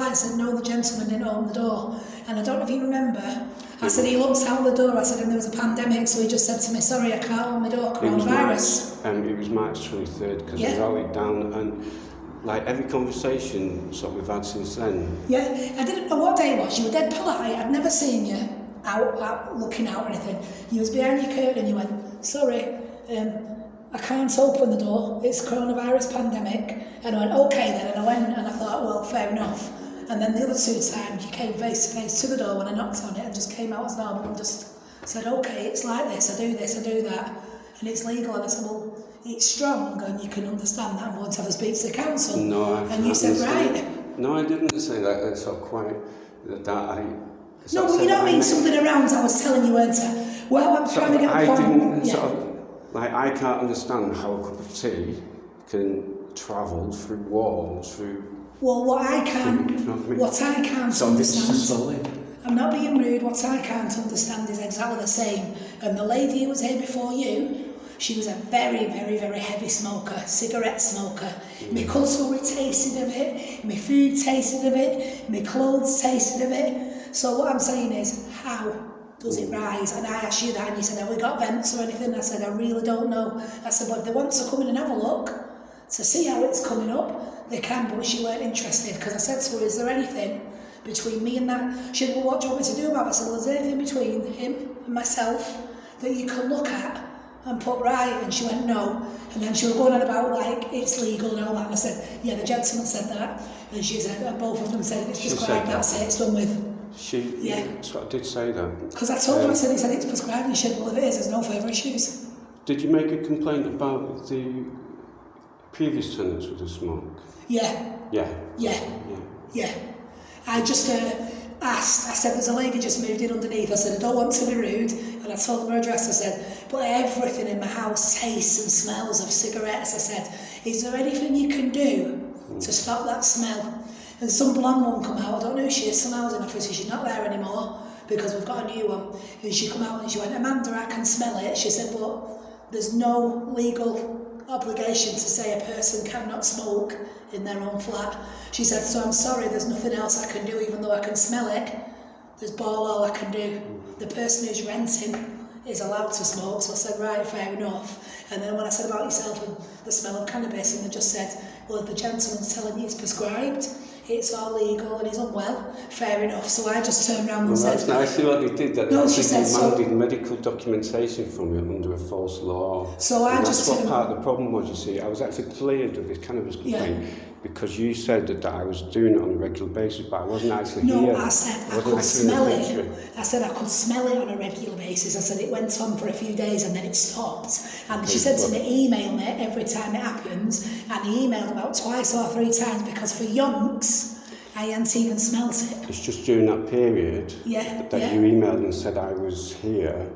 polite and said, no, the gentleman didn't open the door. And I don't know if you remember, I said, he looks out the door, I said, and there was a pandemic, so he just said to me, sorry, I can't open the door, coronavirus. It was March 23rd, because I wrote it down, and like every conversation sort of we've had since then. Yeah, I didn't know what day it was, you were dead polite, I'd never seen you out looking out or anything. You was behind your curtain and you went, sorry, I can't open the door, it's coronavirus pandemic. And I went, okay then, and I went and I thought, well, fair enough. And then the other two times you came face to face to the door when I knocked on it and just came out as normal and just said, okay, it's like this, I do that, and it's legal. And I said, well, it's strong and you can understand that, I'm going to have a speak to the council. No, and you said, right. No, I didn't say that, it's sort of quite, no, but you know what I mean, something around I was telling you, weren't I? Well, I'm trying to get a point. I can't understand how a cup of tea can travel through walls, through... Well, what I can't understand, I'm not being rude, what I can't understand is exactly the same. And the lady who was here before you, she was a very, very, very heavy smoker, cigarette smoker. My cutlery tasted of it, my food tasted of it, my clothes tasted of it. So what I'm saying is, how does it rise? And I asked you that and you said, have we got vents or anything? I said, I really don't know. I said, but if they want to come in and have a look to see how it's coming up, they can, but she weren't interested, because I said to her, is there anything between me and that? She said, well, what do you want me to do about it? I said, well, is there anything between him and myself that you can look at and put right? And she went, no. And then she was going on about, like, it's legal and all that. And I said, yeah, the gentleman said that. And she said, and both of them said, it's prescribed, that's it, it's done with. She sort of did say that. Because I told her, I said, he said it's prescribed, and she said, well, if it is, there's no further issues. Did you make a complaint about the previous tenants with the smoke? Yeah. I just asked, I said, there's a lady just moved in underneath. I said, I don't want to be rude. And I told them her address. I said, but everything in my house tastes and smells of cigarettes. I said, is there anything you can do to stop that smell? And some blonde one come out, I don't know who she is, some housing officer, she's not there anymore because we've got a new one. And she come out and she went, Amanda, I can smell it. She said, but there's no legal obligation to say a person cannot smoke in their own flat. She said, so I'm sorry, there's nothing else I can do, even though I can smell it. There's all I can do. The person who's renting is allowed to smoke. So I said, right, fair enough. And then when I said about yourself and the smell of cannabis, and they just said, well, if the gentleman's telling you it's prescribed, it's all legal and he's unwell, fair enough. So I just turned around and said... That's nicely what they did, that no, they demanded medical documentation from you under a false law. So I just... That's what part of the problem was, you see. I was actually cleared of this cannabis complaint because you said that I was doing it on a regular basis, but I wasn't actually here. No, I said I could smell it. I said I could smell it on a regular basis. I said it went on for a few days and then it stopped. And she said to me, email me every time it happens. And he emailed about twice or three times because for yonks, I hadn't even smelt it. It's just during that period that you emailed and said I was here.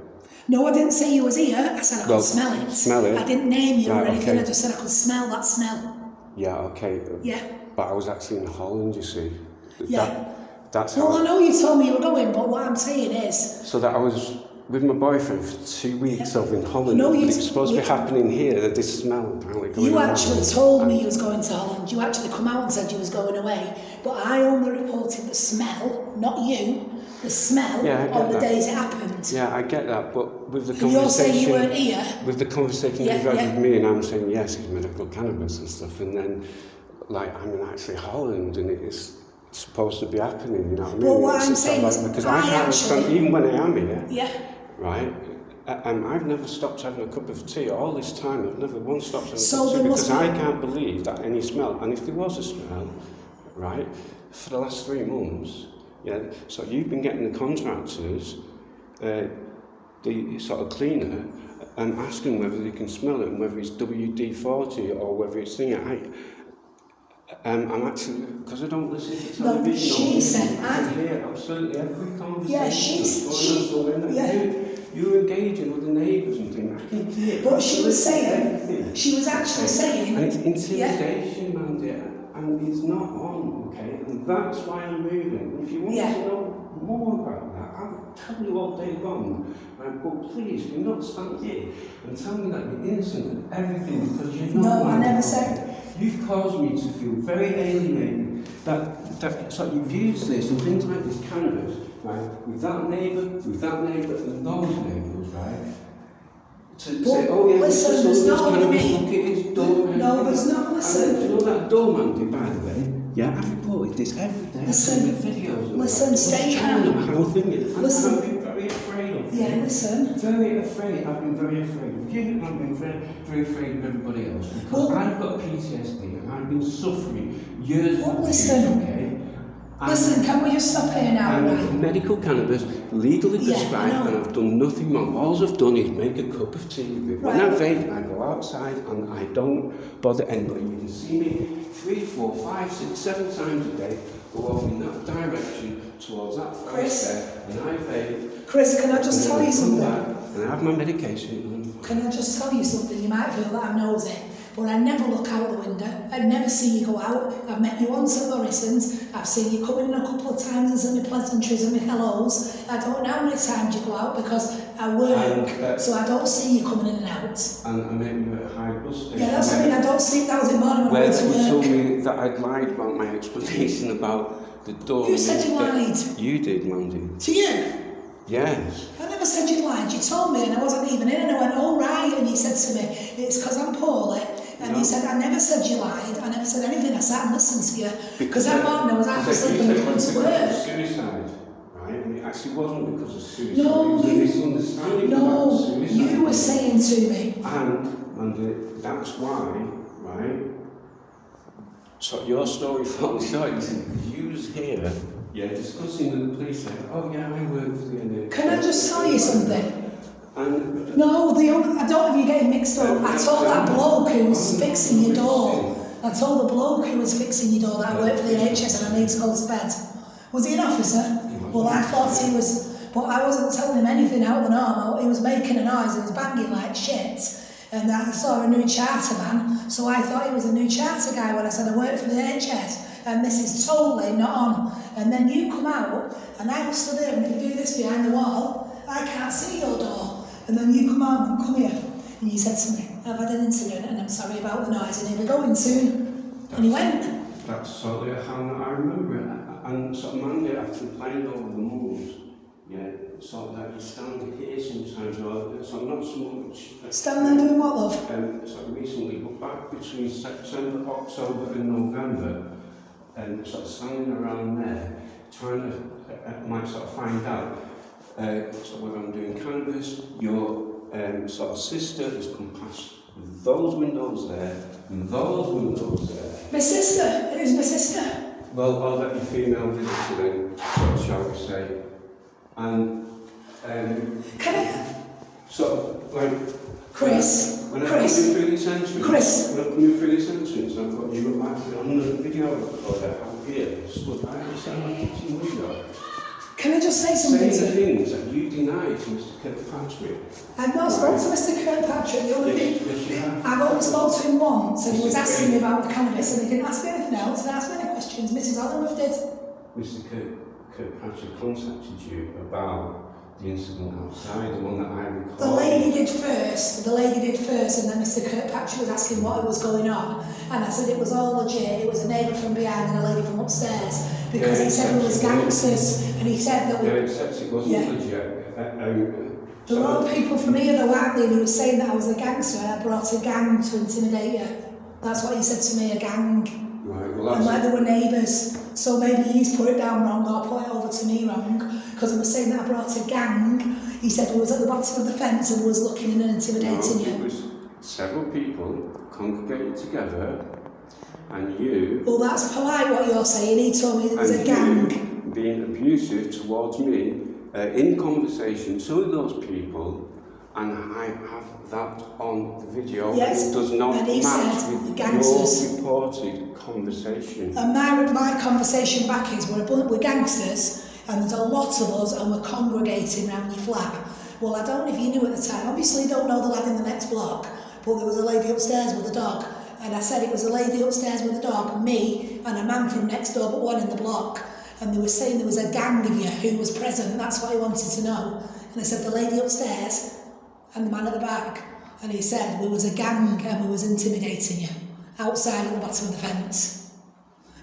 No, I didn't say you was here. I said I could smell it. Smell it? I didn't name you or anything. I just said I could smell that smell. Yeah, okay. Yeah. But I was actually in Holland, you see. That's well, I know you told me you were going, but what I'm saying is... So that I was with my boyfriend for 2 weeks over in Holland. No, but it was supposed to be happening here, that this smell apparently going You around. actually told me you was going to Holland. You actually come out and said you was going away. But I only reported the smell, not you, the smell on the days it happened. Yeah, I get that, but with the conversation... You're saying you weren't here? With the conversation you've had with me, and I'm saying, yes, it's medical cannabis and stuff, and then, like, I'm in actually Holland, and it's supposed to be happening, you know what I mean? Well, what I'm saying is, because I can't understand, even when I am here, right, I've never stopped having a cup of tea all this time. I've never once stopped having a cup of tea because I can't believe that any smell, and if there was a smell, right, for the last 3 months, so you've been getting the contractors, the sort of cleaner, and asking whether they can smell it and whether it's WD-40 or whether it's thing. I'm actually, because I don't listen to television. No, she said, I hear absolutely every conversation. Yeah, you're engaging with the neighbours and things. I can hear. But she was saying, she was actually saying... And it's intimidation, Mandy, and it's not on, okay? And that's why I'm moving. If you want to know more about that, I'll tell you all day long. But please, do not stand here and tell me that you're innocent of everything because you're not. No, I never said. You've caused me to feel very alienated So you've used this and things like this cannabis, right, with that neighbour, and those neighbours, right, to say, oh yeah, listen, there's not only me. Look at his door. No, there's not, listen. Do you know that doorman did, by the way? Yeah, I reported this every day. Listen, videos of listen, that. stay calm. calm. I've been very afraid of Yeah, you. listen. Very afraid. I've been very afraid of you. I've been very afraid of everybody else. Because I've got PTSD and I've been suffering years of abuse, okay? Listen, can we just stop here now, right? Medical cannabis, legally prescribed, and I've done nothing wrong. All I've done is make a cup of tea with it. When I vape, I go outside and I don't bother anybody. You can see me 3, 4, 5, 6, 7 times a day go off in that direction towards that first there, and I vape. Chris, can I just tell you something? And I have my medication. Can I just tell you something? You might feel that I'm nosy, but I never look out the window. I've never seen you go out. I've met you once at Morrison's. I've seen you come in a couple of times and send me pleasantries and me hellos. I don't know how many times you go out because I work, so I don't see you coming in and out. And I met you at a high bus station. Yeah, that's what I mean. I don't see that was in morning when I went to work. You told me that I'd lied about my explanation about the door. You said you lied. You did, Mandy. To you? Yes. I never said you lied. You told me and I wasn't even in and I went, oh right, and you said to me, it's because I'm poorly. And you said, I never said you lied. I never said anything. I sat and listened to you. Because that morning I was out sleeping and going to work. Suicide, right? And it actually wasn't because of suicide. No, it was a misunderstanding about suicide. You were saying to me. And that's why, right? So your story falls short. You was here, discussing with the police. Like, oh yeah, I work for the NHS. Can I just tell you something? No, I don't know if you're getting mixed up. I told that bloke who was fixing your door. I told the bloke who was fixing your door that I work for the NHS and I need to go to bed. Was he an officer? Well, I thought he was, but I wasn't telling him anything out of the normal. He was making a noise, he was banging like shit. And I saw a new charter man, so I thought he was a new charter guy when I said I work for the NHS. And this is totally not on. And then you come out, and I was stood there, and if you do this behind the wall, I can't see your door. And then you come out and come here, and you said to me, I've had an incident and I'm sorry about the noise and he'll be going soon. And he went. That's totally how I remember it. And sort of Monday after playing over the moves, sort of like you stand here sometimes, or so not so much. Stand there doing what, love? Sort of recently, but back between September, October and November, and sort of standing around there, trying to, might sort of find out so whether I'm doing cannabis, your sort of sister has come past those windows there, and those windows there. My sister? Who's my sister? Well, all that your female visitor then, shall we say. And, can I? So, like... Chris, when I'm coming through this entrance, Chris. When I'm coming through this entrance, I've got you actually on the video recorder out here, stood right outside my kitchen window. Can I just say something? Saying the things that you denied to Mr. Kirkpatrick. I've not spoken to Mr. Kirkpatrick. The only thing, I've only spoken to him once, and he was asking me about the cannabis, and he didn't ask me anything else, and asked me any questions. Mrs. Oliver did. Mr. Kirkpatrick contacted you about the incident outside, the one that I recorded. The lady did first, and then Mr. Kirkpatrick was asking what was going on, and I said it was all legit, it was a neighbour from behind and a lady from upstairs, because he said it was gangsters, and he said that we... Yeah, except it wasn't legit. There were all people from here though, aren't they, and he was saying that I was a gangster, and I brought a gang to intimidate you. That's what he said to me, a gang. Right, well that's... And like they were neighbours, so maybe he's put it down wrong or put it over to me wrong, because I was saying that I brought a gang. He said it was at the bottom of the fence and was looking in and intimidating you. It was several people congregated together, and you... Well, that's polite what you're saying. He told me there was a gang. Being abusive towards me in conversation to those people, and I have that on the video. Yes, it does not and he match said with the gangsters. your reported conversation. And my conversation back is we're gangsters, and there's a lot of us, and we're congregating around your flat. Well, I don't know if you knew at the time. Obviously, you don't know the lad in the next block, but there was a lady upstairs with a dog. And I said it was a lady upstairs with a dog, me, and a man from next door, but one in the block. And they were saying there was a gang of you who was present. That's what he wanted to know. And I said, the lady upstairs and the man at the back. And he said, there was a gang and we was intimidating you outside at the bottom of the fence.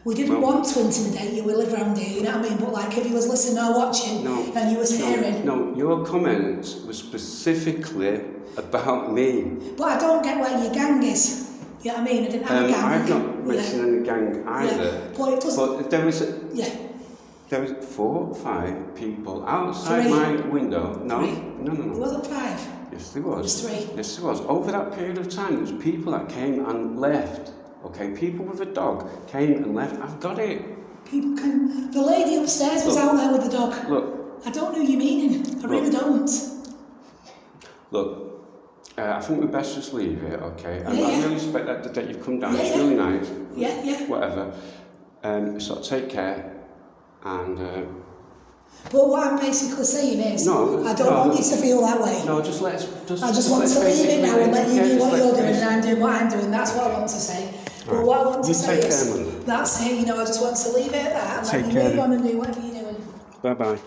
We didn't want to intimidate you, we live around here, you know what I mean? But like if you was listening or watching and you was hearing... No, your comment was specifically about me. But I don't get where your gang is. You know what I mean? I didn't have a gang. I've not mentioned any gang either. Yeah. But, it doesn't... but there was... Yeah. There was 4 or 5 people outside my window. No. There wasn't 5. Yes, there was. It was 3. Yes, there was. Over that period of time, there was people that came and left. Okay, people with a dog came and left. I've got it. People can... The lady upstairs was out there with the dog. Look. I don't know your meaning. I really don't. Look, I think we best just leave it, okay? And I really respect that you've come down. Yeah, it's really nice. Yeah. Whatever. So take care. And... But what I'm basically saying is, I don't want you to feel that way. No, just let us... I just want to leave it now and let you do what you're doing and I'm doing what I'm doing. That's what I want to say. But what I want to say is, that's it, you know, I just want to leave it at that and let you move on and do whatever you're doing. Bye-bye.